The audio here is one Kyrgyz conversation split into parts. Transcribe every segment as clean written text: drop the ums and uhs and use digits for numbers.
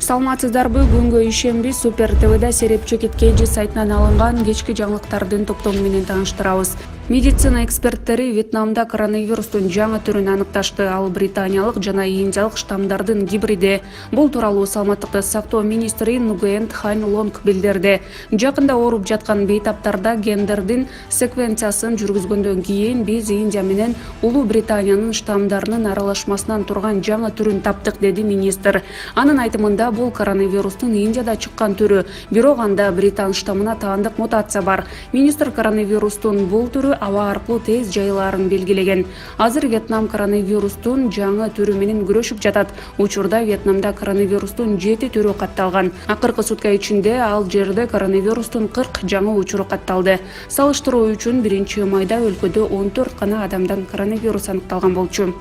Саламатсыздарбы, күнгө ишемби Супер ТВда Серепчекит KG сайтынан алынган кечки жаңылыктардын топтому менен тааныштырабыз. Медицина эксперттери Вьетнамда коронавирустун жаңы түрүн аныкташты. Ал британиялык жана индиялык штаммдардын гибриди. Бул тууралуу саламаттыкты сактоо министри Нгуен Тхайн Лонг билдирди. Жакында ооруп жаткан бейтаптарда гендердин секвенциясын жүргүзгөндөн кийин биз Индия менен Улуу Британиянын штаммдарынын аралашмасынан турган жаңы түрүн таптык, деди министр. Анын айтымында бул коронавирустун Индияда чыккан түрү, бирок анда Британ штаммына таандык мутация бар. Министр коронавирустун бул түрү аба аркылуу тез жайылаарын белгилеген. Азыр Вьетнам коронавирустун жаңы түрү менен күрөшүп жатат. Учурда Вьетнамда коронавирустун 7 түрү катталган. Акыркы сутка ичинде ал жерде коронавирустун 40 жаңы учуру катталды. Салыштыруу үчүн 1 майда өлкөдө 14 гана адамдан коронавирус аныкталган болчу.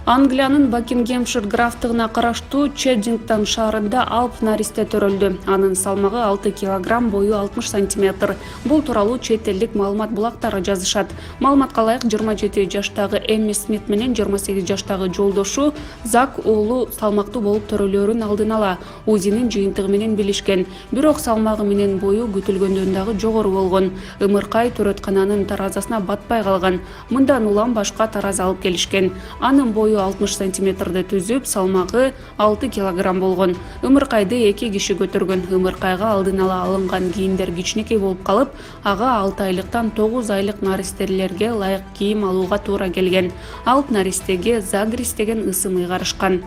Англиянын Бакингемшир графтыгына караштуу Чеддингтон шаарында алп наристе төрөлдү. Анын салмагы 6 килограмм, бою 60 сантиметр. Бул тууралуу чет элдик маалымат булактары жазышат. Маалыматка ылайык 27 жаштагы Эмми Смит менен 28 жаштагы жолдошу Зак уулу салмактуу болуп төрөлөрүн алдын ала УЗИнин жыйынтыгы менен билишкен. Бирок салмагы менен бою күтүлгөндөн дагы жогору болгон. Ымыркай төрөткананын таразасына батпай калган. Мындан улам башка тараза алып келишкен. Анын бою 60 сантиметрди түзүп, салмагы 6 килограмм болгон. Ымыркайды 2 киши көтөргөн. Ымыркайга алдын ала алынган кийимдер кичинекей болуп калып, ага 6 айлыктан 9 айлык наристелерге ылайык кийим алууга туура келген. Алп наристеге Загрис деген ысым ыйгарышкан.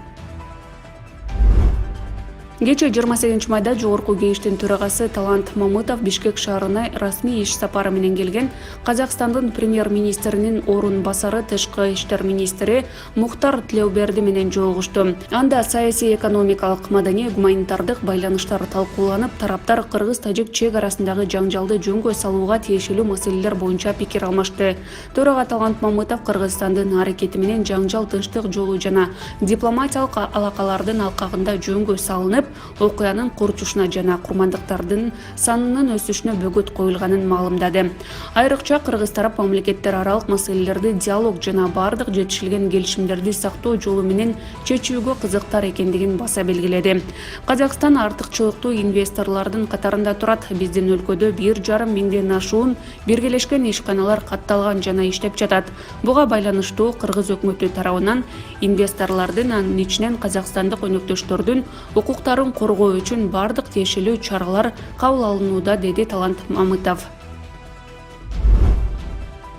Кече 28 майда Жогорку кеңештин төрагасы Талант Мамытов Бишкек шаарына расмий иш сапары менен келген. Казакстандын премьер-министринин орун басары Тышкы иштер министри Мухтар Тилеуберди менен жолугушту. Анда саясий, экономикалык, маданий, гуманитардык байланыштар талкууланып, тараптар кыргыз-тажик чек арасындагы жаңжалды жөнгө салууга тиешелүү маселелер боюнча пикир алмашты. Төрага Талант Мамытов Кыргызстандын аракети менен жаңжал тынчтык жолу жана дипломатиялык алакалардын алкагында жөнгө салынып, окуянын курчушуна жана курмандыктардын санынын өсүшүнө бөгөт коюлганын маалымдады. Айрыкча кыргыз тарап мамлекеттер аралык маселелерди диалог жана бардык жетишилген келишимдерди сактоо жолу менен чечүүгө кызыктар экендигин баса белгиледи. Казакстан артыкчылыктуу инвесторлордун катарында турат. Биздин өлкөдө 1,5 миңден ашуун биргелешкен ишканалар катталган жана иштеп жатат. Буга байланыштуу кыргыз өкмөтү тарабынан инвесторлордун, анын ичинен казакстандык өнөктөштөрдүн укуктарын коргоо үчүн бардык тиешелүү чаралар кабыл алынууда, деди Талант Мамытов.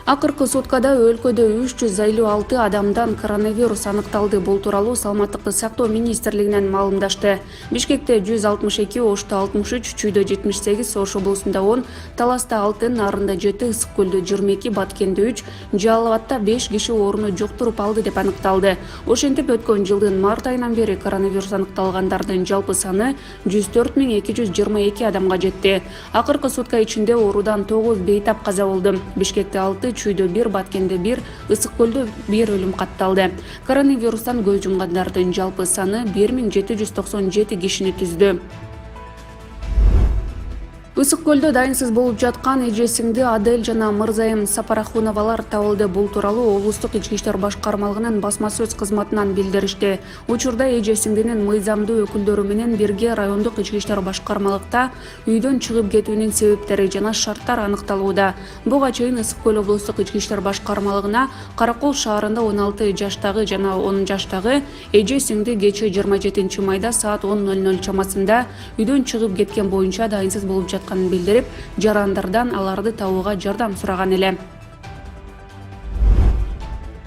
Акыркы суткада өлкөдө 356 адамдан коронавирус аныкталды. Бул тууралуу саламаттыкты сактоо министрлигинен маалымдашты. Бишкекте 162, Ошто 63, Чүйдө 78, Ош облусунда 10, Таласта 6, Нарында 7, Ысык көлдө 22, Баткенде 3, Жалал Абадта 5 киши ооруну жуктуруп алды деп аныкталды. Ошентип өткөн жылдын март айынан бери коронавирус аныкталгандардын жалпы саны 104.222 адамга жетти. Акыркы сутка ичинде оорудан 9 бейтап каза болду. Бишкекте 6, Чүйдө 1, Баткенде 1, Ысык көлдө 1 өлүм катталды. Коронавирустан көз жумгандардын жалпы саны 1797 кишини түздү. Ысык көлдө дайынсыз болуп жаткан эже-сиңди Адель жана Мырзайым Сапарахуновалар табылды. Бул тууралуу облустук ички иштер башкармалыгынын басма сөз кызматынан билдиришти. Учурда эже-сиңдинин мыйзамдуу өкүлдөрү менен бирге райондук ички иштер башкармалыкта үйдөн чыгып кетүүнүн себептери жана шарттар аныкталууда. Буга чейин Ысык көл облустук ички иштер башкармалыгына Каракол шаарында 16 жаштагы жана 10 жаштагы эже-сиңди кече 27 майда саат 10:00 чамасында үйдөн чыгып кеткен боюнча дайынсыз болуп жатканын билдирип, жарандардан аларды табууга жардам сураган эле.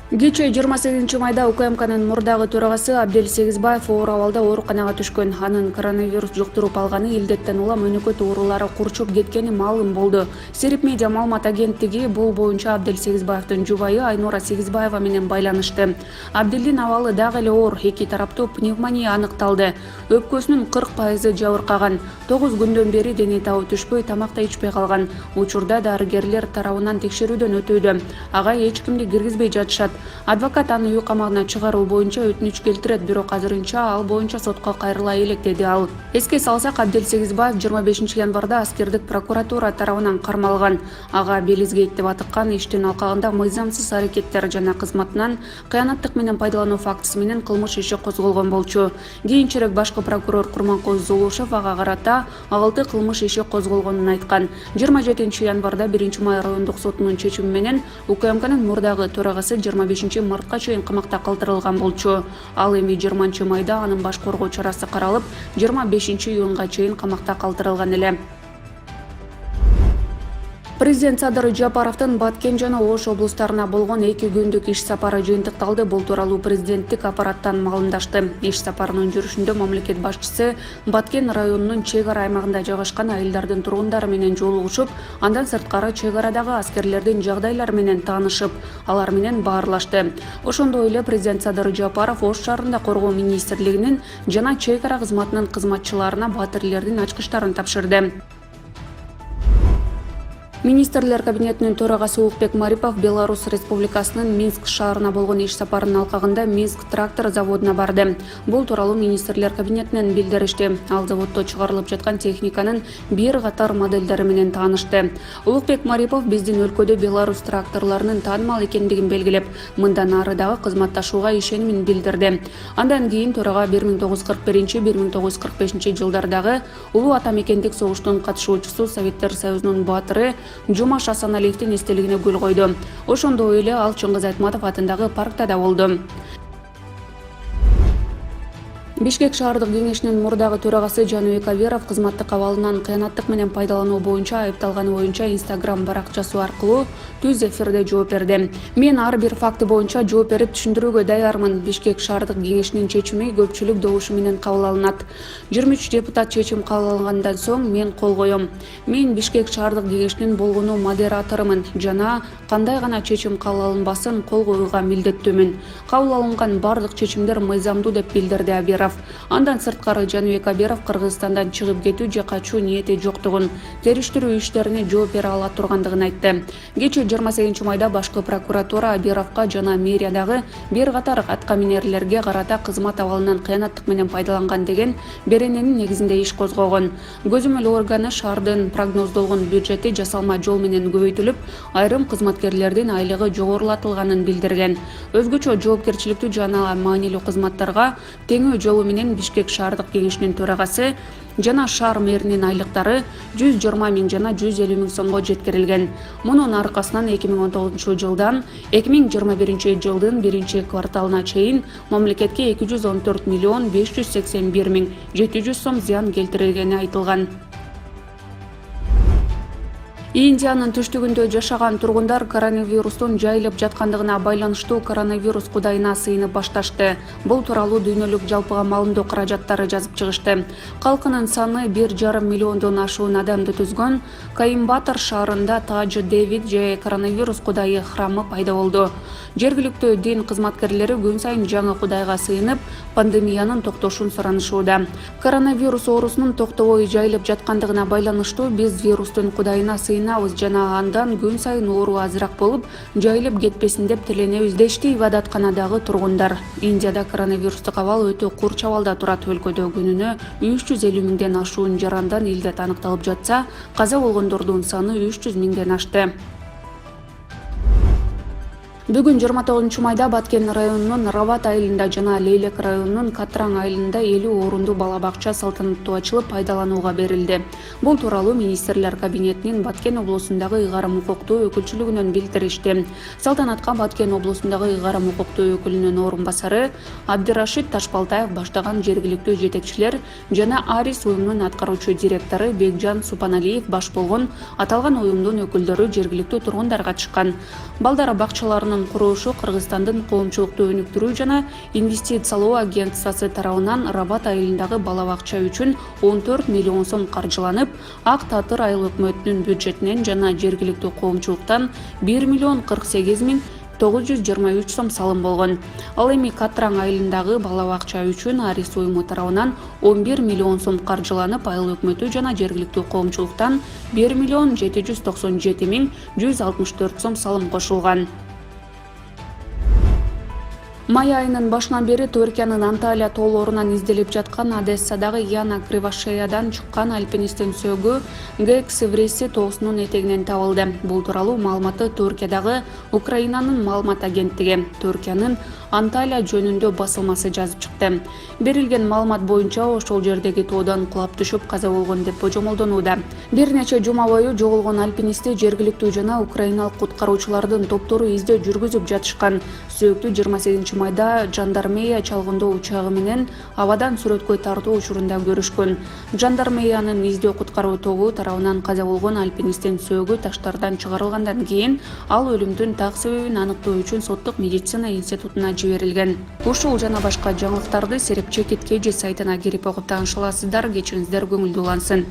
Кече 28 майда УКМКнын мурдагы төрагасы Абдель Сегизбаев оор абалда ооруканага түшкөн. Анын коронавирус жуктуруп алганы илдеттен улам өнөкөт оорулары курчуп кеткени маалым болду. Серип медиа маалымат агенттиги бул боюнча Абдель Сегизбаевдин жубайы Айнура Сегизбаева менен байланышты. Абделдин абалы дагы эле оор, эки тараптуу пневмония аныкталды. Өпкөсүнүн 40% жабыркаган. 9 күндөн бери дене табы түшпөй, тамак да ичпей калган. Учурда дарыгерлер тарабынан текшерүүдөн өтүүдө. Ага эч кимди киргизбей жатышат. Адвокат аны үй камагына чыгаруу боюнча өтүнүч келтирет, бирок азырынча ал боюнча сотко кайрыла элек, деди ал. Эске салсак, Абдел Сегизбаев 25 январда аскердик прокуратура тарабынан кармалган. Ага Белизгейт деп атыккан иштин алкагында мыйзамсыз аракеттер жана кызматынан кыянаттык менен пайдалануу фактысы менен кылмыш иши козголгон болчу. Кийинчерээк башкы прокурор Курманкул Зулушев ага карата 6 кылмыш иши козголгонун айткан. 27 январда 1 май райондук сотунун чечими менен УКМКнын мурдагы төрагасы 25 мартка чейин камакта калтырылган болчу. Ал эми 20 майда анын баш коргоо чарасы каралып, 25 июнга чейин камакта калтырылган эле. Президент Садыр Жапаровдун Баткен жана Ош облустарына болгон 2 күндүк иш сапары жыйынтыкталды. Бул тууралуу президенттик аппараттан маалымдашты. Иш сапарынын жүрүшүндө мамлекет башчысы Баткен районунун чек ара аймагында жайгашкан айылдардын тургундары менен жолугушуп, андан сырткары чек арадагы аскерлердин жагдайлары менен таанышып, алар менен баарлашты. Ошондой эле президент Садыр Жапаров Ош шаарында коргоо министрлигинин жана чек ара кызматынын кызматчыларына батирлердин ачкычтарын тапшырды. Министрлер кабинетинин төрагасы Улукбек Марипов Беларусь Республикасынын Минск шаарына болгон иш сапарынын алкагында Минск трактор заводуна барды. Бул тууралуу министрлер кабинетинен билдиришти. Ал заводдо чыгарылып жаткан техниканын бир катар модельдери менен таанышты. Улукбек Марипов биздин өлкөдө Беларусь тракторлорунун таанымал экендигин белгилеп, мындан ары дагы кызматташууга ишенимин билдирди. Андан кийин төрага 1941-1945 жылдардагы улуу ата мекендик согуштун катышуучусу Советтер Союзунун баатыры Жумаш Асаналиевдин эстелигине гүл койду. Ошондой эле ал Чыңгыз Айтматов атындагы паркта да болду. Бишкек шаардык кеңешинин мурдагы төрагасы Жаныбек Аберов кызматтык абалынан кыянаттык менен пайдалануу боюнча айыпталганы боюнча Instagram баракчасы аркылуу түз эфирде жооп берди. Мен ар бир факты боюнча жооп берип түшүндүрүүгө даярмын. Бишкек шаардык кеңешинин чечими көпчүлүк добушу менен кабыл алынат. 23 депутат чечим кабыл алгандан соң мен кол коем. Мен Бишкек шаардык кеңешинин болгону модераторумун жана кандай гана чечим кабыл алынбасын кол коюуга милдеттүүмүн. Кабыл алынган бардык чечимдер мыйзамдуу деп билдирди Аберов. Андан сырткары Жаныбек Аберов Кыргызстандан чыгып кетүү же качуу ниети жоктугун, териштирүү иштерине жооп бере ала тургандыгын айтты. Кечээ 28 майда башкы прокуратура Аберовго жана мэриядагы бир катар аткаминерлерге карата кызмат абалынан кыянаттык менен пайдаланган деген берененин негизинде иш козгогон. Көзөмөл органы шаардын прогноздолгон бюджети жасалма жол менен көбөйтүлүп, айрым кызматкерлердин айлыгы жогорулатылганын билдирген. Өзгөчө жоопкерчиликтүү жана маанилүү кызматтарга теңөө жолу менен Бишкек шаардык кеңешинин төрагасы жана шаар мэринин айлыктары 120 000 жана 150 000 сомго жеткирилген. Мунун аркасынан 2019 жылдан 2021 жылдын 1-кварталына чейин мамлекетке 214 581 700 сом зыян келтирилгени айтылган. Индиянын түштүгүндө жашаган тургундар коронавирустун жайылып жаткандыгына байланыштуу коронавирус кудайына сыйынып башташты. Бул тууралуу дүйнөлүк жалпыга маалымдоо каражаттары жазып чыгышты. Калкынын саны 1,5 миллиондон ашуун адамды түзгөн Коимбатор шаарында Тажы Дэвид же коронавирус кудайы храмы пайда болду. Жергиликтүү дин кызматкерлери күн сайын жаңы кудайга сыйынып, пандемиянын токтошун суранышууда. Коронавирус оорусунун токтобой жайылып жаткандыгына байланыштуу биз вирустун кудайына сыйынабыз жана андан күн сайын оору азыраак болуп, жайылып кетпесин деп тиленебиз, дешти ибадатканадагы тургундар. Индияда коронавирустук абал өтө курч абалда турат. Өлкөдө күнүнө 350 000ден ашуун жарандан илдет аныкталып жатса, каза болгондордун саны 300 000ден ашты. Бүгүн 29 майда Баткен районунун Рават айылында жана Лейлек районунун Катраң айылында 50 орундуу бала бакча салтанаттуу ачылып пайдаланууга берилди. Бул тууралуу министрлер кабинетинин Баткен облусундагы ыйгарым укуктуу өкүлчүлүгүнөн билдиришти. Салтанатка Баткен облусундагы ыйгарым укуктуу өкүлүнүн орун басары Абдирашид Ташбалтаев баштаган жергиликтүү жетекчилер жана Арис уюмунун аткаруучу директору Бекжан Супаналиев баш болгон аталган уюмдун өкүлдөрү жергиликтүү тургундар катышкан. Балдар бакчаларынын курулушу Кыргызстандын коомчулукту өнүктүрүү жана инвестициялоо агентствосы тарабынан Рават айылындагы бала бакча үчүн 14 миллион сом каржыланып, Ак Татыр айыл өкмөтүнүн бюджетинен жана жергиликтүү коомчулуктан 1 миллион 48 923 сом салым болгон. Ал эми Катраң айылындагы бала бакча үчүн Арис уюму тарабынан 11 миллион сом каржыланып, айыл өкмөтү жана жергиликтүү коомчулуктан 1 миллион 797 164 сом салым кошулган. Май айынын башынан бери Түркиянын Анталия тоолорунан изделип жаткан Одессадагы Яна Кривошеядан чыккан альпинисттин сөөгү Гек Севриси тоосунун этегинен табылды. Бул тууралуу маалыматты Түркиядагы Украинанын маалымат агенттиги Түркиянын Анталия жөнүндө басылмасы жазып чыкты. Берилген маалымат боюнча ошол жердеги тоодан кулап түшүп каза болгон деп божомолдонууда. Бир нече жума бою жоголгон альпинистти жергиликтүү жана украиналык куткаруучулардын топтору издөө жүргүзүп жатышкан. Сөөктү 28 майда жандармерия чалгындоо учагы менен абадан сүрөткө тартуу учурунда көрүшкөн. Жандармериянын издөө куткаруу тобу тарабынан каза болгон альпинисттин сөөгү таштардан чыгарылгандан кийин ал өлүмдүн так себебин аныктоо үчүн соттук медицина институтуна жиберилген. Ушул жана башка жаңылыктарды Серепчи Кеткежи сайтына кирип окуп таныша аласыздар. Кечириңиздер көңүлдүү улансын.